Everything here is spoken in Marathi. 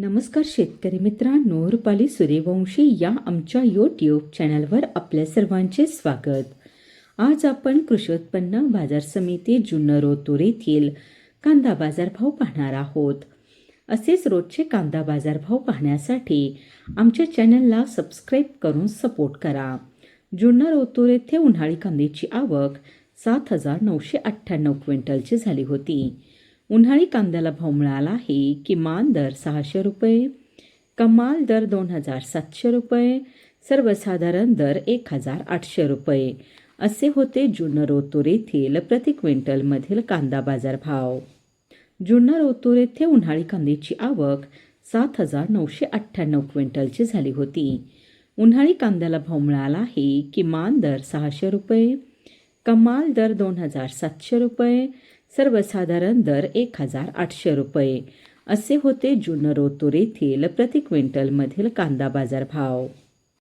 नमस्कार शेतकरी मित्रांनो, रुपाली सूर्यवंशी या आमच्या यूट्यूब चॅनलवर आपल्या सर्वांचे स्वागत। आज आपण कृषी उत्पन्न बाजार समिती जुन्नर ओतूर येथील कांदा बाजारभाव पाहणार आहोत। असेच रोजचे कांदा बाजारभाव पाहण्यासाठी आमच्या चॅनलला सबस्क्राईब करून सपोर्ट करा। जुन्नर ओतूर येथे उन्हाळी कांद्याची आवक 7,998 क्विंटलची झाली होती। उन्हाळी कांद्याला भाव मिळाला आहे। किमान दर 600 रुपये, कमाल दर 2,700 रुपये, सर्वसाधारण दर 1,800 रुपये असे होते जुन्नर ओतूर येथील प्रति क्विंटलमधील कांदा बाजार भाव। जुन्नर ओतूर येथे उन्हाळी कांद्याची आवक 7,998 क्विंटलची झाली होती। उन्हाळी कांद्याला भाव मिळाला आहे। किमान दर 600 रुपये, कमाल दर 2,700 रुपये, सर्वसाधारण दर 1,800 रुपये असे होते जुन्नर ओतूर येथील प्रति क्विंटलमधील कांदा बाजार भाव।